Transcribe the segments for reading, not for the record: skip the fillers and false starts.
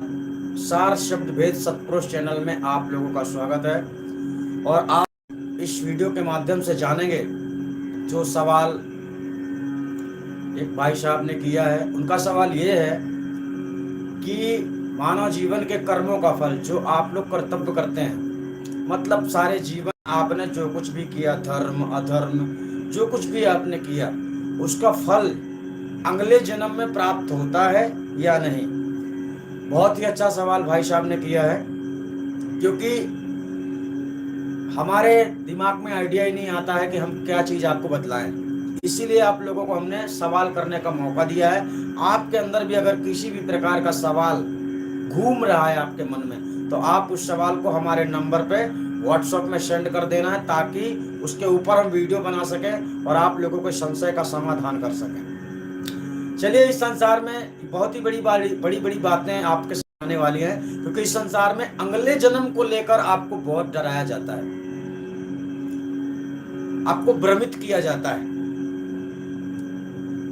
सार शब्द भेद सतपुरुष चैनल में आप लोगों का स्वागत है। और आप इस वीडियो के माध्यम से जानेंगे जो सवाल एक भाई साहब ने किया है। उनका सवाल ये है कि मानव जीवन के कर्मों का फल जो आप लोग कर्तव्य करते हैं, मतलब सारे जीवन आपने जो कुछ भी किया, धर्म अधर्म जो कुछ भी आपने किया, उसका फल अगले जन्म में प्राप्त होता है या नहीं। बहुत ही अच्छा सवाल भाई साहब ने किया है, क्योंकि हमारे दिमाग में आइडिया ही नहीं आता है कि हम क्या चीज आपको बतलाएं। इसीलिए आप लोगों को हमने सवाल करने का मौका दिया है। आपके अंदर भी अगर किसी भी प्रकार का सवाल घूम रहा है आपके मन में, तो आप उस सवाल को हमारे नंबर पे व्हाट्सएप में सेंड कर देना है, ताकि उसके ऊपर हम वीडियो बना सकें और आप लोगों को संशय का समाधान कर सकें। चलिए, इस संसार में बहुत ही बड़ी बड़ी बड़ी बातें आपके सामने आने वाली हैं, क्योंकि इस संसार में अगले जन्म को लेकर आपको बहुत डराया जाता है, आपको भ्रमित किया जाता है।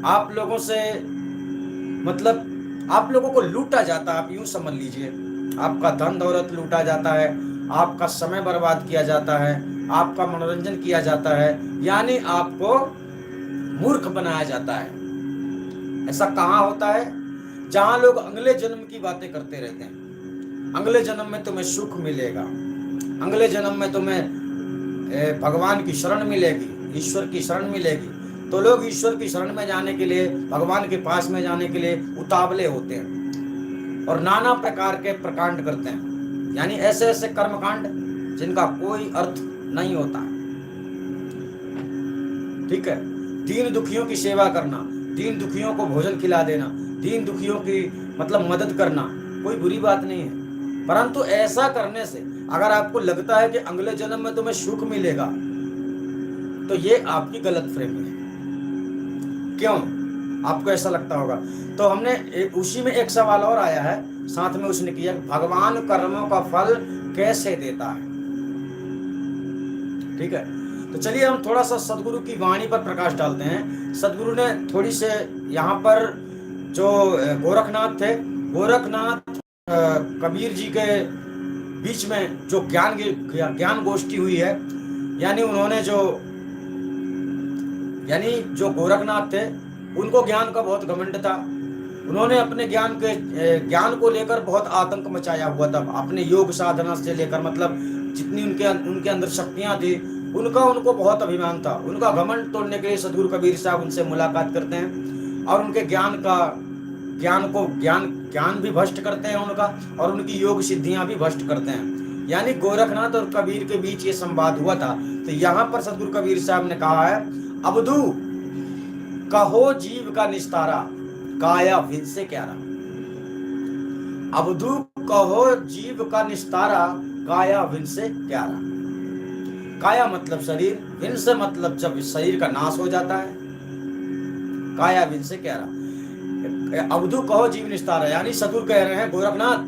आप लोगों से मतलब आप लोगों को लूटा जाता है। आप यूं समझ लीजिए, आपका धन दौलत लूटा जाता है, आपका समय बर्बाद किया जाता है, आपका मनोरंजन किया जाता है, यानी आपको मूर्ख बनाया जाता है। ऐसा कहाँ होता है? जहां लोग अगले जन्म की बातें करते रहते हैं। अगले जन्म में तुम्हें सुख मिलेगा, अगले जन्म में तुम्हें भगवान की शरण मिलेगी, ईश्वर की शरण मिलेगी। तो लोग ईश्वर की शरण में जाने के लिए, भगवान के पास में जाने के लिए उतावले होते हैं और नाना प्रकार के प्रकांड करते हैं, यानी ऐसे ऐसे कर्मकांड जिनका कोई अर्थ नहीं होता है। ठीक है, दीन दुखियों की सेवा करना, दीन दुखियों को भोजन खिला देना, दीन दुखियों की मतलब मदद करना कोई बुरी बात नहीं है। परंतु ऐसा करने से अगर आपको लगता है कि अगले जन्म में तुम्हें सुख मिलेगा, तो ये आपकी गलत फहमी है। क्यों आपको ऐसा लगता होगा? तो हमने उसी में एक सवाल और आया है, साथ में उसने किया, भगवान कर्मों का फल कैसे देता है। ठीक है, तो चलिए हम थोड़ा सा सदगुरु की वाणी पर प्रकाश डालते हैं। सदगुरु ने थोड़ी से यहाँ पर जो गोरखनाथ थे, गोरखनाथ कबीर जी के बीच में जो ज्ञान गोष्ठी हुई है, यानी उन्होंने जो गोरखनाथ थे, उनको ज्ञान का बहुत घमंड था। उन्होंने अपने ज्ञान को लेकर बहुत आतंक मचाया हुआ था। अपने योग साधना से लेकर मतलब जितनी उनके अंदर शक्तियां थी, उनको बहुत अभिमान था। उनका घमंड तोड़ने के लिए सदगुरु कबीर साहब उनसे मुलाकात करते हैं और उनके ज्ञान भी भ्रष्ट करते हैं उनका, और उनकी योग सिद्धियां भी भ्रष्ट करते हैं। यानी गोरखनाथ और कबीर के बीच ये संवाद हुआ था। तो यहाँ पर सदगुरु कबीर साहब ने कहा है, अवधू कहो जीव का निस्तारा, काया विन से क्यारा। अवधू कहो जीव का निस्तारा, काया विन से क्यारा। काया मतलब शरीर, विन से मतलब जब शरीर का नाश हो जाता है, काया विन से क्यारा। अवधू कहो जीव निस्तारा, यानी सदगुरु कह रहे हैं गोरखनाथ,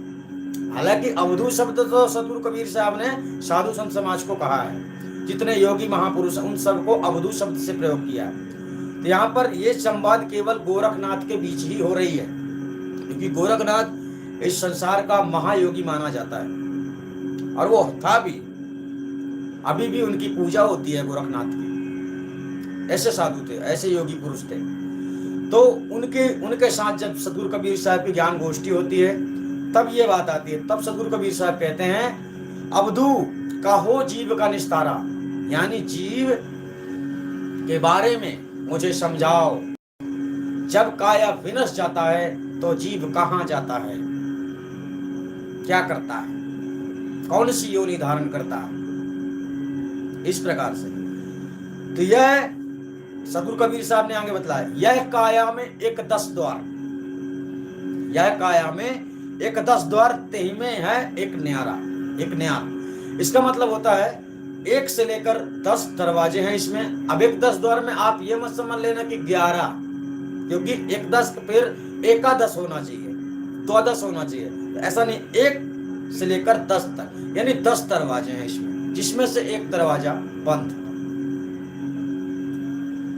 हालांकि अवधू शब्द तो सदगुरु कबीर साहब ने साधु संत समाज को कहा है, जितने योगी महापुरुष उन सबको अवधू शब्द से प्रयोग किया है। तो यहाँ पर ये संवाद केवल गोरखनाथ के बीच ही हो रही है, क्योंकि गोरखनाथ इस संसार का महायोगी माना जाता है, और वो था भी, अभी भी उनकी पूजा होती है गोरखनाथ की। ऐसे साधु थे, ऐसे योगी पुरुष थे। तो उनके साथ जब सदगुरु कबीर साहब की ज्ञान गोष्ठी होती है, तब ये बात आती है। तब सदगुरु कबीर साहब कहते हैं, अवधू कहो जीव का निस्तारा, यानी जीव के बारे में मुझे समझाओ। जब काया विनश जाता है तो जीव कहाँ जाता है, क्या करता है, कौन सी योनि धारण करता है, इस प्रकार से। तो यह सदगुरु कबीर साहब ने आगे बतलाया, यह काया में एक 10 द्वार, यह काया में एक 10 द्वार, तेहि में है एक न्यारा, एक न्यार। इसका मतलब होता है 1 से लेकर 10 दरवाजे हैं इसमें। अब एक 10 द्वार में आप ये मत समझ लेना कि 11, क्योंकि एक 10 फिर एकादश होना चाहिए, 12 होना चाहिए, तो ऐसा नहीं, 1 से लेकर 10 तक, यानी 10 दरवाजे हैं इसमें, जिसमें से एक दरवाजा बंद,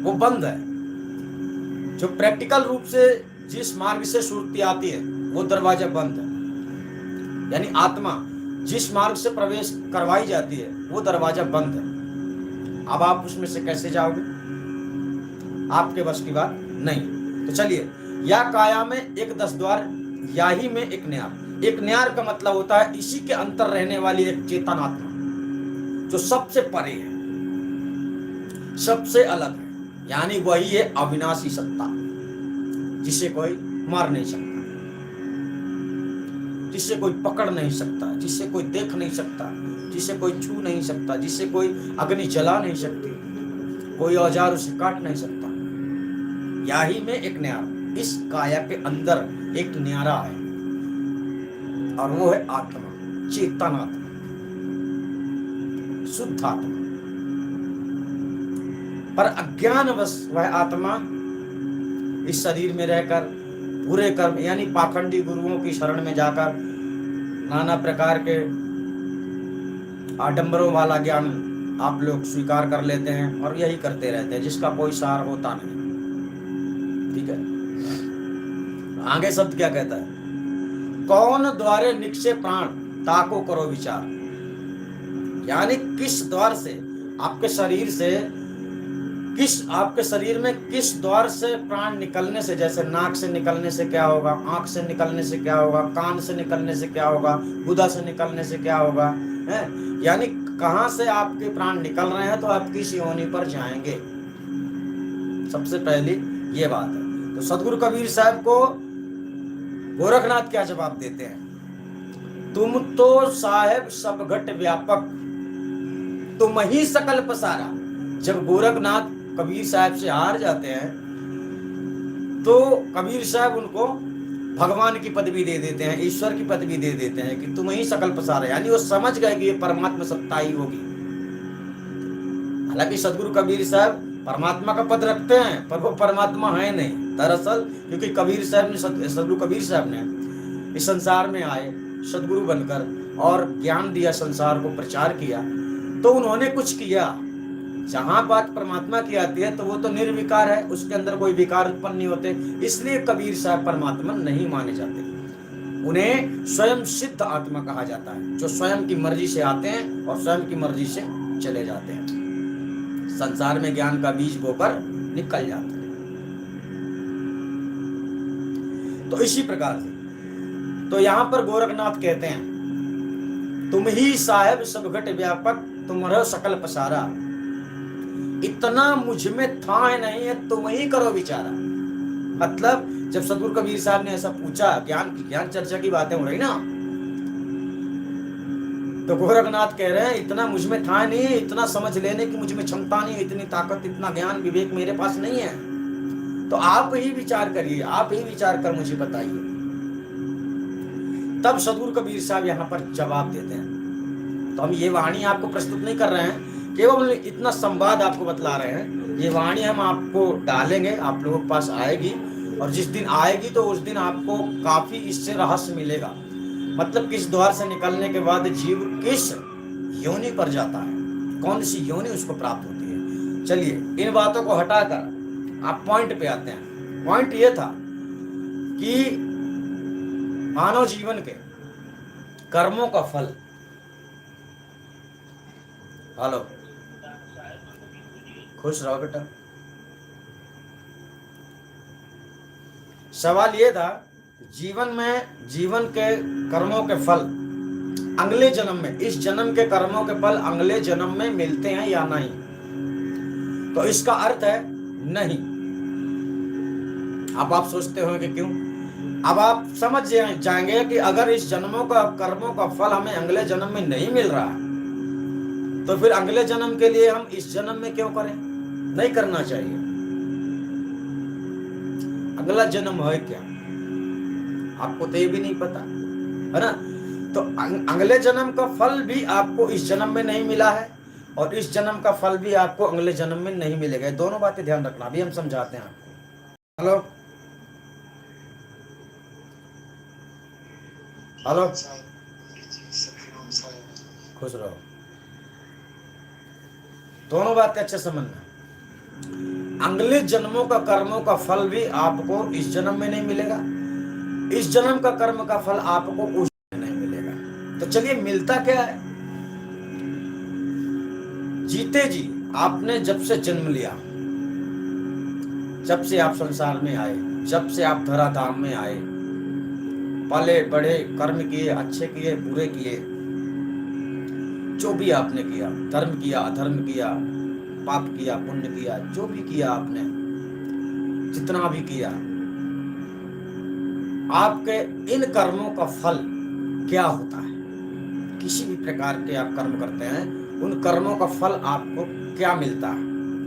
वो बंद है। जो प्रैक्टिकल रूप से जिस मार्ग से सुरती आती है, वो दरवाजा बंद है। यानी आत्मा जिस मार्ग से प्रवेश करवाई जाती है वो दरवाजा बंद है। अब आप उसमें से कैसे जाओगे? आपके बस की बात नहीं। तो चलिए, या काया में एक 10 द्वार, या ही में एक न्यार। एक न्यार का मतलब होता है इसी के अंतर रहने वाली एक चेतन आत्मा जो सबसे परे है, सबसे अलग है, यानी वही है अविनाशी सत्ता, जिसे कोई मार नहीं सकता, जिसे कोई पकड़ नहीं सकता, जिसे कोई देख नहीं सकता, जिसे कोई छू नहीं सकता, जिसे कोई अग्नि जला नहीं सकती, कोई औजार उसे काट नहीं सकता। या ही में एक न्यारा, इस काया के अंदर एक न्यारा है और वो है आत्मा, चेतन आत्मा, शुद्ध आत्मा। पर अज्ञानवश वह आत्मा इस शरीर में रहकर बुरे कर्म यानी पाखंडी गुरुओं की शरण में जाकर नाना प्रकार के आडंबरों वाला ज्ञान आप लोग स्वीकार कर लेते हैं और यही करते रहते हैं जिसका कोई सार होता नहीं। ठीक है, आगे शब्द क्या कहता है? कौन द्वारे निक्षे प्राण ताको करो विचार, यानी किस द्वार से आपके शरीर से आपके शरीर में किस द्वार से प्राण निकलने से, जैसे नाक से निकलने से क्या होगा, आंख से निकलने से क्या होगा, कान से निकलने से क्या होगा, गुदा से निकलने से क्या होगा, है? यानी कहां से आपके प्राण निकल रहे हैं तो आप किस योनि पर जाएंगे। सबसे पहली ये बात है। तो सदगुरु कबीर साहब को गोरखनाथ क्या जवाब देते हैं? तुम तो साहेब सब घट व्यापक, तुम ही सकल पसारा। जब गोरखनाथ कबीर साहब से हार जाते हैं तो कबीर साहब उनको भगवान की पदवी दे देते हैं, ईश्वर की पदवी दे देते हैं कि तुम ही सकल पसारा, यानी वो समझ गए कि ये परमात्मा सत्ता ही होगी। हालांकि सदगुरु कबीर साहब परमात्मा का पद रखते हैं पर वो परमात्मा है नहीं दरअसल, क्योंकि कबीर साहब ने सदगुरु कबीर साहब ने इस संसार में आए सदगुरु बनकर और ज्ञान दिया, संसार को प्रचार किया, तो उन्होंने कुछ किया। जहां बात परमात्मा की आती है तो वो तो निर्विकार है, उसके अंदर कोई विकार उत्पन्न नहीं होते, इसलिए कबीर साहब परमात्मा नहीं माने जाते। उन्हें स्वयं सिद्ध आत्मा कहा जाता है, जो स्वयं की मर्जी से आते हैं और स्वयं की मर्जी से चले जाते हैं, संसार में ज्ञान का बीज बोकर निकल जाते हैं। तो इसी प्रकार से तो यहां पर गोरखनाथ कहते हैं तुम ही साहेब सब घट व्यापक, तुम रहो सकल पसारा, इतना मुझ में था नहीं है, तुम ही करो विचारा। मतलब जब सदगुरु कबीर साहब ने ऐसा पूछा, ज्ञान चर्चा की बातें हो रही ना, तो गोरखनाथ कह रहे हैं इतना मुझ में था नहीं, इतना समझ लेने की मुझ में क्षमता नहीं, इतनी ताकत, इतना ज्ञान विवेक मेरे पास नहीं है, तो आप ही विचार करिए, आप ही विचार कर मुझे बताइए। तब सदगुरु कबीर साहब यहाँ पर जवाब देते हैं। तो हम ये वाणी आपको प्रस्तुत नहीं कर रहे हैं, केवल इतना संवाद आपको बतला रहे हैं। ये वाणी हम आपको डालेंगे, आप लोगों के पास आएगी, और जिस दिन आएगी तो उस दिन आपको काफी इससे रहस्य मिलेगा। मतलब किस द्वार से निकलने के बाद जीव किस योनि पर जाता है, कौन सी योनि उसको प्राप्त होती है। चलिए इन बातों को हटाकर आप पॉइंट पे आते हैं। पॉइंट ये था कि मानव जीवन के कर्मों का फल, हेलो खुश रहो बेटा, सवाल ये था जीवन के कर्मों के फल अगले जन्म में, इस जन्म के कर्मों के फल अगले जन्म में मिलते हैं या नहीं। तो इसका अर्थ है नहीं। अब आप सोचते होंगे क्यों? अब आप समझ जाएंगे कि अगर इस जन्मों का कर्मों का फल हमें अगले जन्म में नहीं मिल रहा है तो फिर अगले जन्म के लिए हम इस जन्म में क्यों करें? नहीं करना चाहिए। अगला जन्म है क्या आपको तो ये भी नहीं पता है ना। तो अगले जन्म का फल भी आपको इस जन्म में नहीं मिला है और इस जन्म का फल भी आपको अगले जन्म में नहीं मिलेगा। दोनों बातें ध्यान रखना, अभी हम समझाते हैं आपको। हेलो हेलो, खुश रहो। दोनों बातें अच्छे समझना। अगले जन्मों का कर्मों का फल भी आपको इस जन्म में नहीं मिलेगा, इस जन्म का कर्म का फल आपको उस जन्म में नहीं मिलेगा। तो चलिए मिलता क्या है? जीते जी आपने जब से जन्म लिया, जब से आप संसार में आए, जब से आप धराधाम में आए, पले बड़े, कर्म किए, अच्छे किए, बुरे किए, जो भी आपने किया, धर्म किया, अधर्म किया, पाप किया, पुण्य किया, जो भी किया आपने, जितना भी किया, आपके इन कर्मों का फल क्या होता है? किसी भी प्रकार के आप कर्म करते हैं, उन कर्मों का फल आपको क्या मिलता है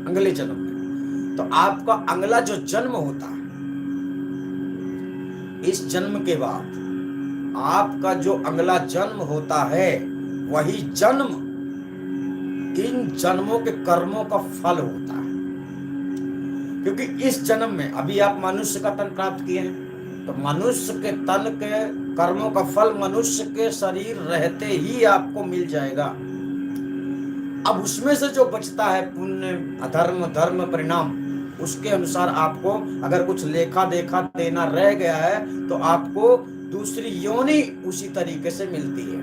अगले जन्म में? तो आपका अगला जो जन्म होता है, इस जन्म के बाद आपका जो अगला जन्म होता है, वही जन्म इन जन्मों के कर्मों का फल होता है। क्योंकि इस जन्म में अभी आप मनुष्य का तन प्राप्त किए हैं, तो मनुष्य के तन के कर्मों का फल मनुष्य के शरीर रहते ही आपको मिल जाएगा। अब उसमें से जो बचता है पुण्य, अधर्म, धर्म, परिणाम, उसके अनुसार आपको अगर कुछ लेखा देखा देना रह गया है तो आपको दूसरी योनि उसी तरीके से मिलती है।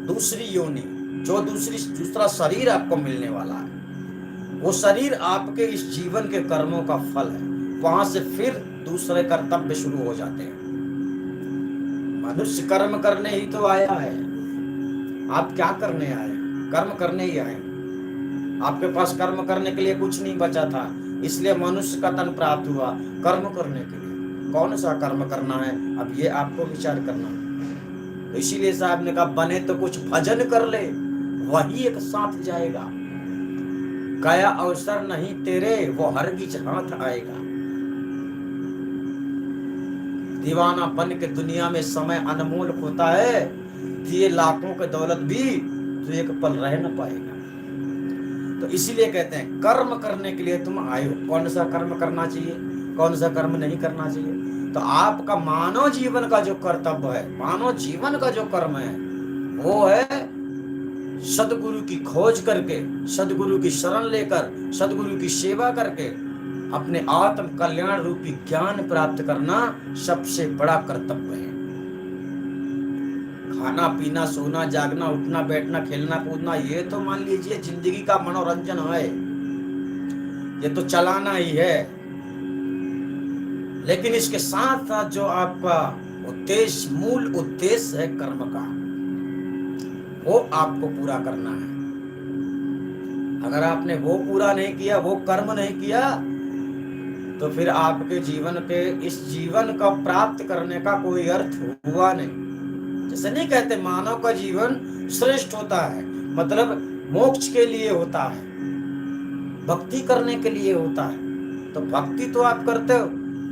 दूसरी योनि, जो दूसरा शरीर आपको मिलने वाला है, वो शरीर आपके इस जीवन के कर्मों का फल है। वहां से फिर दूसरे कर्तव्य शुरू हो जाते हैं। मनुष्य कर्म करने ही तो आया है। आप क्या करने आए? कर्म करने ही आए। आपके पास कर्म करने के लिए कुछ नहीं बचा था, इसलिए मनुष्य का तन प्राप्त हुआ कर्म करने के लिए। कौन सा कर्म करना है, अब ये आपको विचार करना है। तो इसीलिए साहब ने कहा, बने तो कुछ भजन कर ले, वही एक साथ जाएगा। गया अवसर नहीं तेरे, वो हरगिज हाथ आएगा। दीवाना बन के दुनिया में समय अनमोल होता है, दिए लाखों के दौलत भी तो एक पल रह न पाएगा। तो इसीलिए कहते हैं कर्म करने के लिए तुम आए हो। कौन सा कर्म करना चाहिए, कौन सा कर्म नहीं करना चाहिए? तो आपका मानव जीवन का जो कर्तव्य है, मानव जीवन का जो कर्म है, वो है सदगुरु की खोज करके, सदगुरु की शरण लेकर, सदगुरु की सेवा करके अपने आत्म कल्याण रूपी ज्ञान प्राप्त करना सबसे बड़ा कर्तव्य है। खाना पीना, सोना जागना, उठना बैठना, खेलना कूदना, ये तो मान लीजिए जिंदगी का मनोरंजन है, ये तो चलाना ही है। लेकिन इसके साथ साथ जो आपका उद्देश्य, मूल उद्देश्य है कर्म का, वो आपको पूरा करना है। अगर आपने वो पूरा नहीं किया, वो कर्म नहीं किया, तो फिर आपके जीवन के इस जीवन का प्राप्त करने का कोई अर्थ हुआ नहीं। जैसे नहीं कहते मानव का जीवन श्रेष्ठ होता है, मतलब मोक्ष के लिए होता है, भक्ति करने के लिए होता है। तो भक्ति तो आप करते हो,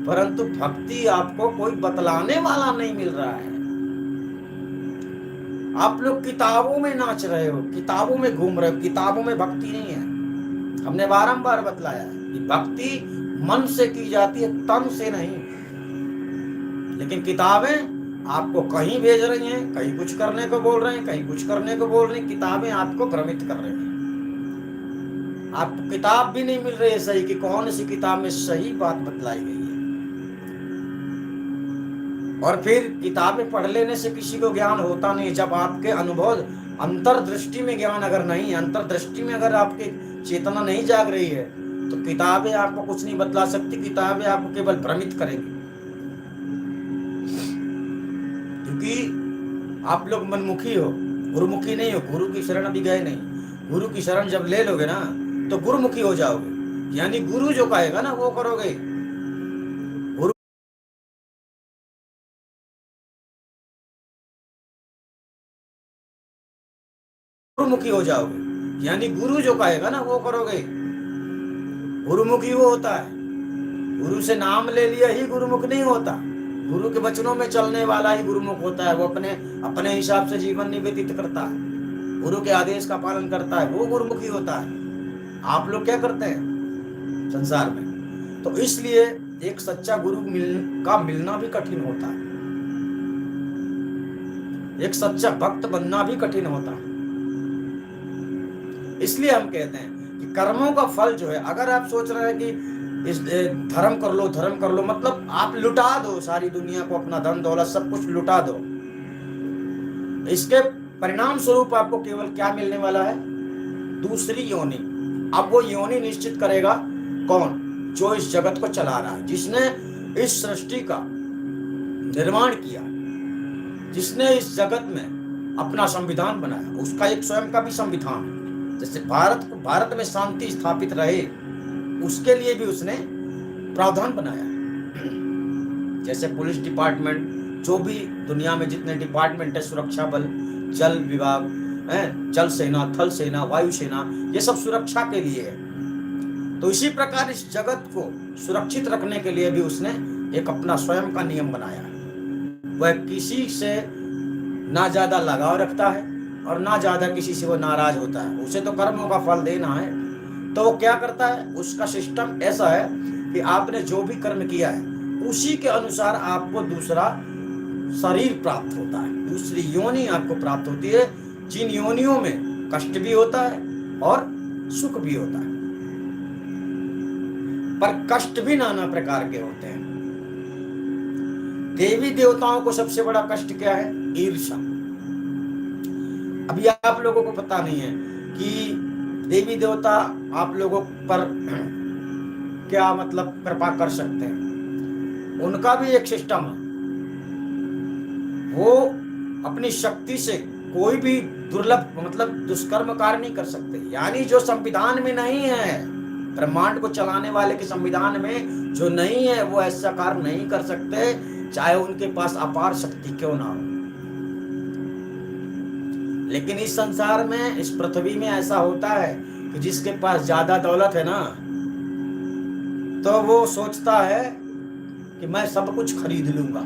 परंतु भक्ति आपको कोई बतलाने वाला नहीं मिल रहा है। आप लोग किताबों में नाच रहे हो, किताबों में घूम रहे हो, किताबों में भक्ति नहीं है। हमने बारंबार बतलाया कि भक्ति मन से की जाती है, तन से नहीं। लेकिन किताबें आपको कहीं भेज रही हैं, कहीं कुछ करने को बोल रहे हैं, कहीं कुछ करने को बोल रही हैं। किताबें आपको भ्रमित कर रही हैं। आपको किताब भी नहीं मिल रही है सही कि कौन सी किताब में सही बात बतलाई गई है। और फिर किताबें पढ़ लेने से किसी को ज्ञान होता नहीं। जब आपके अनुभव, अंतर्दृष्टि में ज्ञान अगर नहीं, अंतर्दृष्टि में अगर आपकी चेतना नहीं जाग रही है, तो किताबें आपको कुछ नहीं बतला सकती। किताबें आपको केवल भ्रमित करेंगी। क्योंकि आप लोग मनमुखी हो, गुरुमुखी नहीं हो। गुरु की शरण अभी गए नहीं। गुरु की शरण जब ले लोगे ना, तो गुरुमुखी हो जाओगे। यानी गुरु जो कहेगा ना वो करोगे। गुरुमुखी हो जाओगे, यानी गुरु जो कहेगा ना वो करोगे। गुरुमुखी वो होता है, गुरु से नाम ले लिया ही गुरुमुख नहीं होता। गुरु के वचनों में चलने वाला ही गुरुमुख होता है। वो अपने अपने हिसाब से जीवन व्यतीत करता है, गुरु के आदेश का पालन करता है, वो गुरुमुखी होता है। आप लोग क्या करते हैं संसार में? तो इसलिए एक सच्चा गुरु का मिलना भी कठिन होता है, एक सच्चा भक्त बनना भी कठिन होता है। इसलिए हम कहते हैं कि कर्मों का फल जो है, अगर आप सोच रहे हैं कि इस धर्म कर लो मतलब आप लुटा दो सारी दुनिया को, अपना धन दौलत सब कुछ लुटा दो। इसके परिणाम स्वरूप आपको केवल क्या मिलने वाला है? दूसरी योनि। अब वो योनि निश्चित करेगा कौन? जो इस जगत को चला रहा है, जिसने इस सृष्टि का निर्माण किया, जिसने इस जगत में अपना संविधान बनाया, उसका एक स्वयं का भी संविधान है। जैसे भारत में शांति स्थापित रहे, उसके लिए भी उसने प्रावधान बनाया है। जैसे पुलिस डिपार्टमेंट, जो भी दुनिया में जितने डिपार्टमेंट है, सुरक्षा बल, जल विभाग है, जल सेना, थल सेना, वायु सेना, ये सब सुरक्षा के लिए है। तो इसी प्रकार इस जगत को सुरक्षित रखने के लिए भी उसने एक अपना स्वयं का नियम बनाया है। वह किसी से ना ज्यादा लगाव रखता है और ना ज्यादा किसी से वो नाराज होता है। उसे तो कर्मों का फल देना है, तो वो क्या करता है? उसका सिस्टम ऐसा है कि आपने जो भी कर्म किया है उसी के अनुसार आपको दूसरा शरीर प्राप्त होता है, दूसरी योनि आपको प्राप्त होती है, जिन योनियों में कष्ट भी होता है और सुख भी होता है। पर कष्ट भी नाना प्रकार के होते हैं। देवी देवताओं को सबसे बड़ा कष्ट क्या है? ईर्ष्या। अभी आप लोगों को पता नहीं है कि देवी देवता आप लोगों पर क्या मतलब कृपा कर सकते हैं। उनका भी एक सिस्टम है, वो अपनी शक्ति से कोई भी दुर्लभ मतलब दुष्कर्म कार्य नहीं कर सकते। यानी जो संविधान में नहीं है, ब्रह्मांड को चलाने वाले के संविधान में जो नहीं है, वो ऐसा कार्य नहीं कर सकते, चाहे उनके पास अपार शक्ति क्यों ना हो। लेकिन इस संसार में, इस पृथ्वी में ऐसा होता है कि जिसके पास ज्यादा दौलत है ना, तो वो सोचता है कि मैं सब कुछ खरीद लूंगा।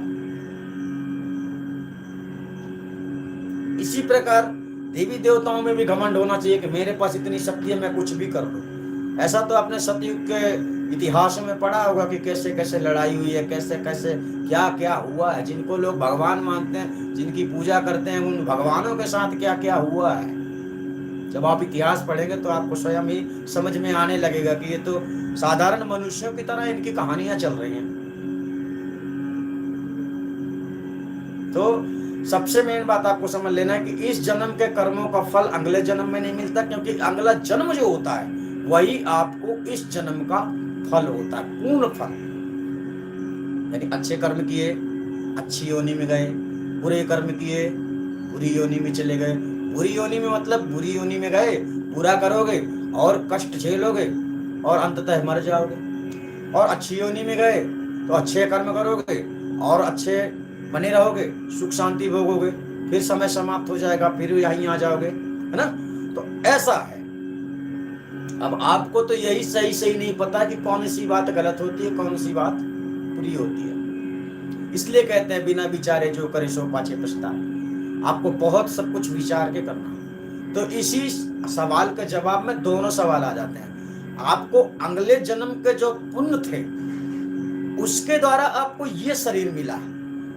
इसी प्रकार देवी देवताओं में भी घमंड होना चाहिए कि मेरे पास इतनी शक्ति है, मैं कुछ भी कर लूं। ऐसा तो आपने सतयुग के इतिहास में पढ़ा होगा कि कैसे कैसे लड़ाई हुई है, कैसे कैसे क्या क्या हुआ है। जिनको लोग भगवान मानते हैं, जिनकी पूजा करते हैं, उन भगवानों के साथ क्या क्या हुआ है। जब आप इतिहास पढ़ेंगे तो आपको स्वयं ही समझ में आने लगेगा कि ये तो साधारण मनुष्यों की तरह इनकी कहानियां चल रही हैं। तो सबसे मेन बात आपको समझ लेना है कि इस जन्म के कर्मों का फल अगले जन्म में नहीं मिलता, क्योंकि अगला जन्म जो होता है वही आपको इस जन्म का फल होता है, पूर्ण फल। यानी अच्छे कर्म किए, अच्छी योनि में गए, बुरे कर्म किए, बुरी योनि में चले गए। बुरी योनि में मतलब बुरी योनि में गए, बुरा करोगे और कष्ट झेलोगे और अंततः मर जाओगे। और अच्छी योनि में गए तो अच्छे कर्म करोगे और अच्छे बने रहोगे, सुख शांति भोगोगे, फिर समय समाप्त हो जाएगा, फिर यहीं आ जाओगे, है ना। तो ऐसा है। अब आपको तो यही सही नहीं पता कि कौन सी बात गलत होती है, कौन सी बात बुरी होती है। इसलिए कहते हैं बिना विचारे जो करे सो पाछे पछताए। आपको बहुत सब कुछ विचार के करना है। तो इसी सवाल के जवाब में दोनों सवाल आ जाते हैं। आपको अगले जन्म के जो पुण्य थे उसके द्वारा आपको ये शरीर मिला,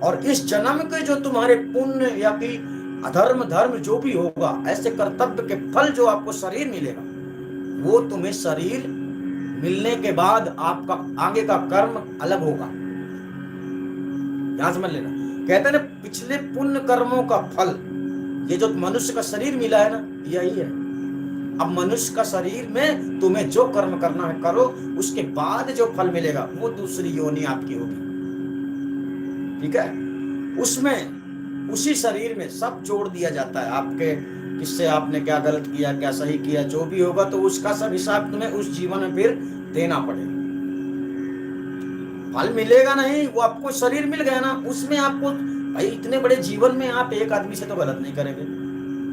और इस जन्म के जो तुम्हारे पुण्य या कि अधर्म धर्म जो भी होगा, ऐसे कर्तव्य के फल जो आपको शरीर मिलेगा, वो तुम्हें शरीर मिलने के बाद आपका आगे का कर्म अलग होगा। यहां समझ लेना। कहते हैं ना, पिछले पुण्य कर्मों का फल ये जो मनुष्य का शरीर मिला है ना, यही है। अब मनुष्य का शरीर में तुम्हें जो कर्म करना है करो, उसके बाद जो फल मिलेगा वो दूसरी योनि आपकी होगी। ठीक है। उसमें उसी शरीर में सब जोड़ दिया जाता है, आपके किससे आपने क्या गलत किया, क्या सही किया, जो भी होगा तो उसका सब हिसाब तुम्हें उस जीवन में फिर देना पड़ेगा। फल मिलेगा नहीं, वो आपको शरीर मिल गया ना, उसमें आपको भाई इतने बड़े जीवन में आप एक आदमी से तो गलत नहीं करेंगे,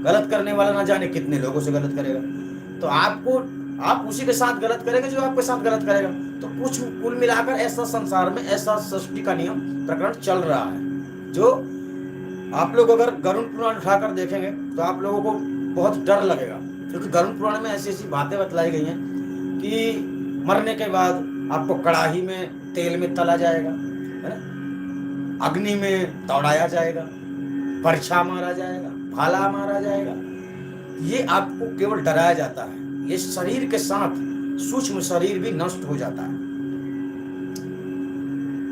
गलत करने वाला ना जाने कितने लोगों से गलत करेगा। तो आप उसी के साथ गलत करेंगे जो आपके साथ गलत करेगा। तो कुछ कुल मिलाकर ऐसा संसार में ऐसा सृष्टि का नियम प्रकरण चल रहा है, जो आप लोग अगर गरुड़ पुराण उठाकर देखेंगे तो आप लोगों को बहुत डर लगेगा, क्योंकि गरुड़ पुराण में ऐसी ऐसी बातें बतलाई गई हैं कि मरने के बाद आपको कड़ाही में तेल में तला जाएगा, है ना, अग्नि में दौड़ाया जाएगा, परछा मारा जाएगा, भाला मारा जाएगा। ये आपको केवल डराया जाता है। ये शरीर के साथ सूक्ष्म शरीर भी नष्ट हो जाता है।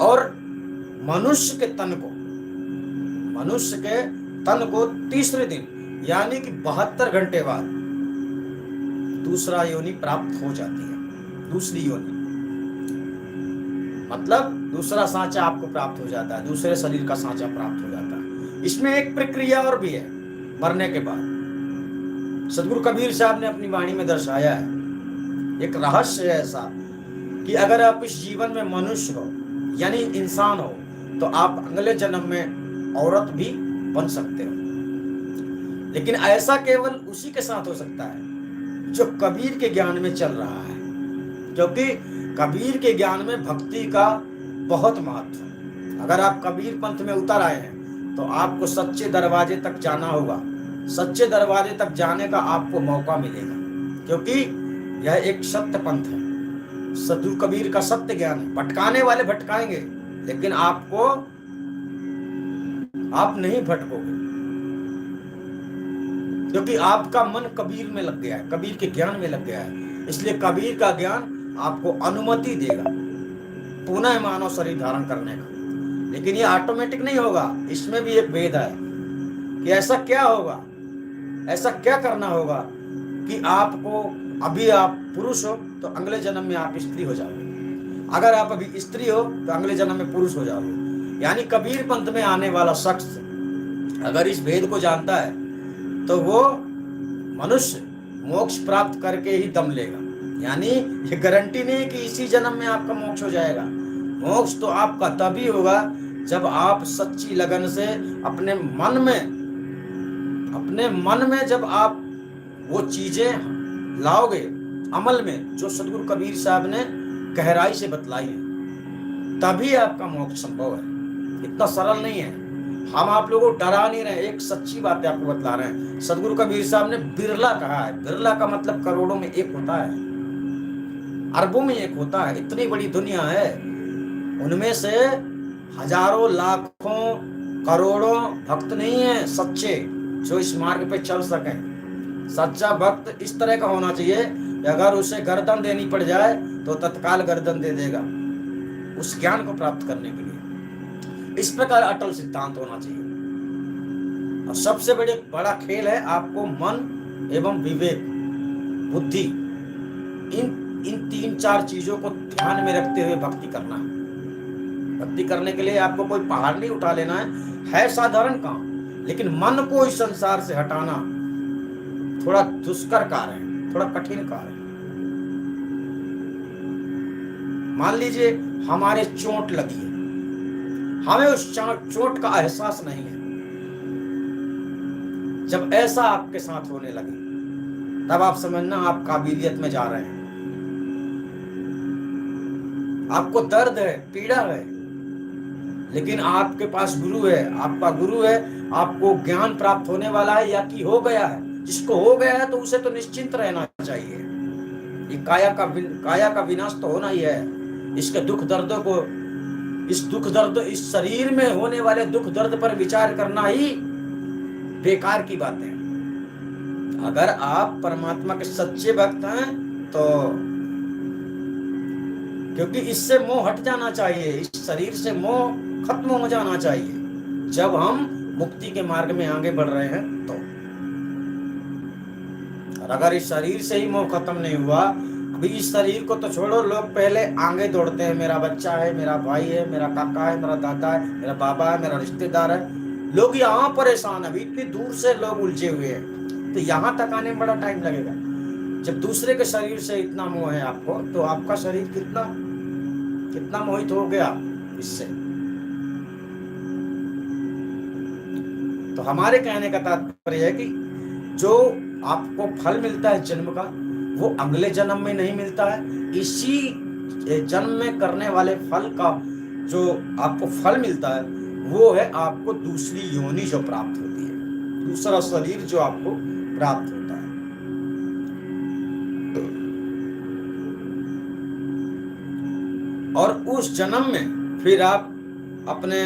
और मनुष्य के तन को तीसरे दिन यानी कि 72 घंटे बाद दूसरा योनि प्राप्त हो जाती है। दूसरी योनि मतलब दूसरा सांचा आपको प्राप्त हो जाता है, दूसरे शरीर का सांचा प्राप्त हो जाता है। इसमें एक प्रक्रिया और भी है मरने के बाद। सदगुरु कबीर साहब ने अपनी वाणी में दर्शाया है, एक रहस्य है ऐसा कि अगर आप इस जीवन में मनुष्य हो यानी इंसान हो तो आप अगले जन्म में औरत भी बन सकते हो, लेकिन ऐसा केवल उसी के साथ हो सकता है जो कबीर के ज्ञान में चल रहा है, क्योंकि कबीर के ज्ञान में भक्ति का बहुत महत्व है। अगर आप कबीर पंथ में उतर आए हैं तो आपको सच्चे दरवाजे तक जाना होगा, सच्चे दरवाजे तक जाने का आपको मौका मिलेगा, क्योंकि यह एक सत्य पंथ है। सदगुरु कबीर का सत्य ज्ञान है। भटकाने वाले भटकाएंगे लेकिन आप नहीं भटकोगे, क्योंकि आपका मन कबीर में लग गया है, कबीर के ज्ञान में लग गया है। इसलिए कबीर का ज्ञान आपको अनुमति देगा पुनः मानव शरीर धारण करने का, लेकिन ये ऑटोमेटिक नहीं होगा। इसमें भी एक भेद है कि ऐसा क्या होगा, ऐसा क्या करना होगा कि आपको अभी आप पुरुष हो तो अगले जन्म में आप स्त्री हो जाओगे, अगर आप अभी स्त्री हो तो अगले जन्म में पुरुष हो जाओगे। यानी कबीर पंथ में आने वाला शख्स अगर इस भेद को जानता है तो वो मनुष्य मोक्ष प्राप्त करके ही दम लेगा। यानी ये गारंटी नहीं है कि इसी जन्म में आपका मोक्ष हो जाएगा। मोक्ष तो आपका तभी होगा जब आप सच्ची लगन से अपने मन में जब आप वो चीजें लाओगे अमल में जो सदगुरु कबीर साहब ने गहराई से बतलाई है, तभी आपका मोक्ष संभव है। इतना सरल नहीं है। हम आप लोगों को डरा नहीं रहे, एक सच्ची बात आपको बतला रहे हैं। सदगुरु कबीर साहब ने बिरला कहा है। बिरला का मतलब करोड़ों में एक होता है, अरबों में एक होता है। इतनी बड़ी दुनिया है, उनमें से हजारों लाखों करोड़ों भक्त नहीं है सच्चे जो इस मार्ग पे चल सकें। सच्चा भक्त इस तरह का होना चाहिए कि अगर उसे गर्दन देनी पड़ जाए तो तत्काल गर्दन दे देगा उस ज्ञान को प्राप्त करने के लिए। इस प्रकार अटल सिद्धांत होना चाहिए। और सबसे बड़ा खेल है आपको मन एवं विवेक, बुद्धि, इन 3-4 चीजों को ध्यान में रखते हुए भक्ति करना है। भक्ति करने के लिए आपको कोई पहाड़ नहीं उठा लेना है साधारण काम, लेकिन मन को इस संसार से हटाना थोड़ा दुष्कर कार्य है, थोड़ा कठिन कार्य है। मान लीजिए हमारे चोट लगी है, हमें उस चोट का एहसास नहीं है। जब ऐसा आपके साथ होने लगे तब आप समझना आप काबिलियत में जा रहे हैं। आपको दर्द है, पीड़ा है, लेकिन आपके पास गुरु है, आपका गुरु है, आपको ज्ञान प्राप्त होने वाला है या कि हो गया है। जिसको हो गया है तो उसे तो निश्चिंत रहना चाहिए। ये काया का विनाश तो होना ही है। इसके दुख दर्दों को, इस शरीर में होने वाले दुख दर्द पर विचार करना ही बेकार की बात है। अगर आप परमात्मा के सच्चे भक्त हैं तो, क्योंकि इससे मोह हट जाना चाहिए, इस शरीर से मोह खत्म हो जाना चाहिए जब हम मुक्ति के मार्ग में आगे बढ़ रहे हैं तो। और अगर इस शरीर से ही मोह खत्म नहीं हुआ, अभी इस शरीर को तो छोड़ो, लोग पहले आगे दौड़ते हैं, मेरा बच्चा है, मेरा भाई है, मेरा काका है, मेरा दादा है, मेरा बाबा है, मेरा रिश्तेदार है। लोग यहाँ परेशान है, इतनी दूर से लोग उलझे हुए हैं, तो यहाँ तक आने में बड़ा टाइम लगेगा। जब दूसरे के शरीर से इतना मोह है आपको, तो आपका शरीर कितना मोहित हो गया इससे। तो हमारे कहने का तात्पर्य है कि जो आपको फल मिलता है जन्म का, वो अगले जन्म में नहीं मिलता है। इसी जन्म में करने वाले फल का जो आपको फल मिलता है वो है आपको दूसरी योनि जो प्राप्त होती है, दूसरा शरीर जो आपको प्राप्त होता है। और उस जन्म में फिर आप अपने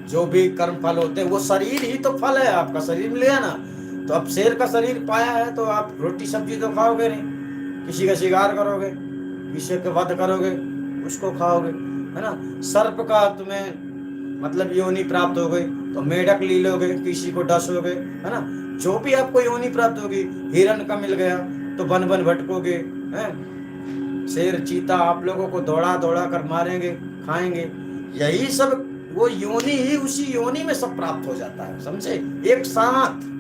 जो भी कर्म फल होते हैं, वो शरीर ही तो फल है। आपका शरीर मिल गया ना, तो अब शेर का शरीर पाया है तो आप रोटी सब्जी तो खाओगे नहीं, किसी का शिकार करोगे, किसी का वध करोगे, उसको खाओगे। है ना। सर्प का तुम्हें मतलब योनि प्राप्त हो गई तो मेढक ली लोगे, किसी को डसोगे, है ना। जो भी आपको योनि प्राप्त होगी, हिरण का मिल गया तो बन बन भटकोगे, हैं। शेर चीता आप लोगों को दौड़ा दौड़ा कर मारेंगे, खाएंगे। यही सब वो योनि ही उसी योनि में सब प्राप्त हो जाता है, समझे, एक साथ।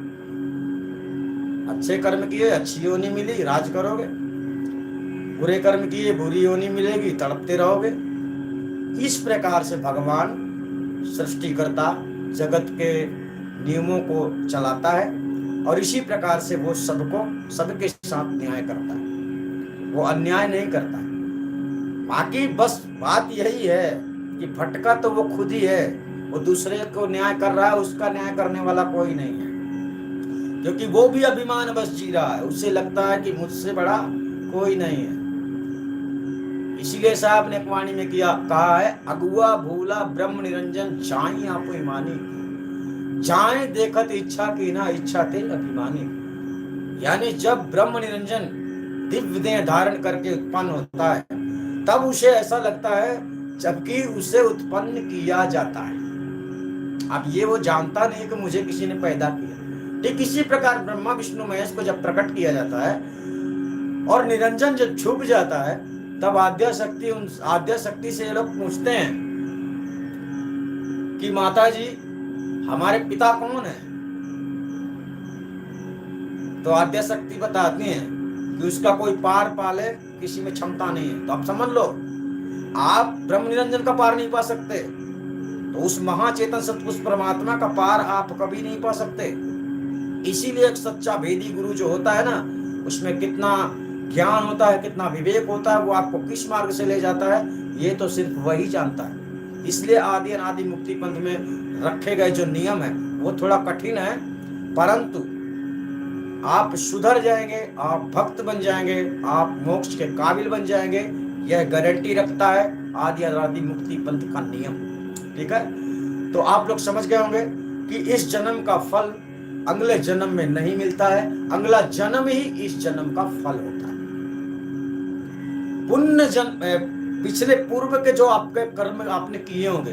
अच्छे कर्म किए अच्छी योनि मिली, राज करोगे। बुरे कर्म किए बुरी योनि मिलेगी, तड़पते रहोगे। इस प्रकार से भगवान सृष्टिकर्ता जगत के नियमों को चलाता है और इसी प्रकार से वो सबके साथ न्याय करता है, वो अन्याय नहीं करता है। बाकी बस बात यही है कि भटका तो वो खुद ही है, वो दूसरे को न्याय कर रहा है, उसका न्याय करने वाला कोई नहीं है, क्योंकि वो भी अभिमान बस जी रहा है। उसे लगता है कि मुझसे बड़ा कोई नहीं है। इसीलिए साहब ने वाणी में कहा है, अगुआ भूला ब्रह्म निरंजन जाई आप ईमानी, जाए देखत इच्छा की ना इच्छा थे अभिमानी। यानी जब ब्रह्म निरंजन दिव्य देह धारण करके उत्पन्न होता है तब उसे ऐसा लगता है जबकि उसे उत्पन्न किया जाता है। अब ये वो जानता नहीं कि मुझे किसी ने पैदा किया। ठीक इसी प्रकार ब्रह्मा विष्णु महेश को जब प्रकट किया जाता है और निरंजन जब छुप जाता है तब आद्या शक्ति से ये लोग पूछते हैं कि माता जी हमारे पिता कौन है। तो आद्या शक्ति बताती हैं कि उसका कोई पार पाले किसी में क्षमता नहीं है। तो आप समझ लो, आप ब्रह्म निरंजन का पार नहीं पा सकते तो उस महाचेतन सतपुरुष परमात्मा का पार आप कभी नहीं पा सकते। इसीलिए एक सच्चा भेदी गुरु जो होता है ना, उसमें कितना ज्ञान होता है, कितना विवेक होता है, वो आपको किस मार्ग से ले जाता है ये तो सिर्फ वही जानता है। इसलिए आदि अनादि मुक्ति पंथ में रखे गए जो नियम है वो थोड़ा कठिन है, परंतु आप सुधर जाएंगे, आप भक्त बन जाएंगे, आप मोक्ष के काबिल बन जाएंगे, यह गारंटी रखता है आदि अनादि मुक्ति पंथ का नियम। ठीक है, तो आप लोग समझ गए होंगे कि इस जन्म का फल अगले जन्म में नहीं मिलता है, अगला जन्म ही इस जन्म का फल होता है। पुण्य जन्म पिछले पूर्व के जो आपके कर्म आपने किए होंगे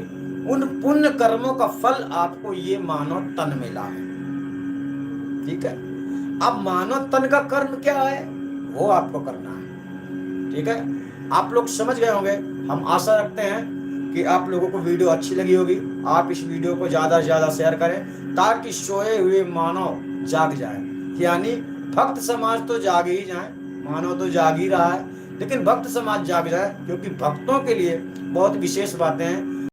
उन पुण्य कर्मों का फल आपको ये मानव तन मिला है। ठीक है, अब मानव तन का कर्म क्या है वो आपको करना है। ठीक है, आप लोग समझ गए होंगे। हम आशा रखते हैं कि आप लोगों को वीडियो अच्छी लगी होगी। आप इस वीडियो को ज्यादा से ज्यादा शेयर करें ताकि सोए हुए मानव जाग जाए। यानी भक्त समाज तो जाग ही जाए, मानव तो जाग ही रहा है, लेकिन भक्त समाज जाग जाए, क्योंकि भक्तों के लिए बहुत विशेष बातें हैं।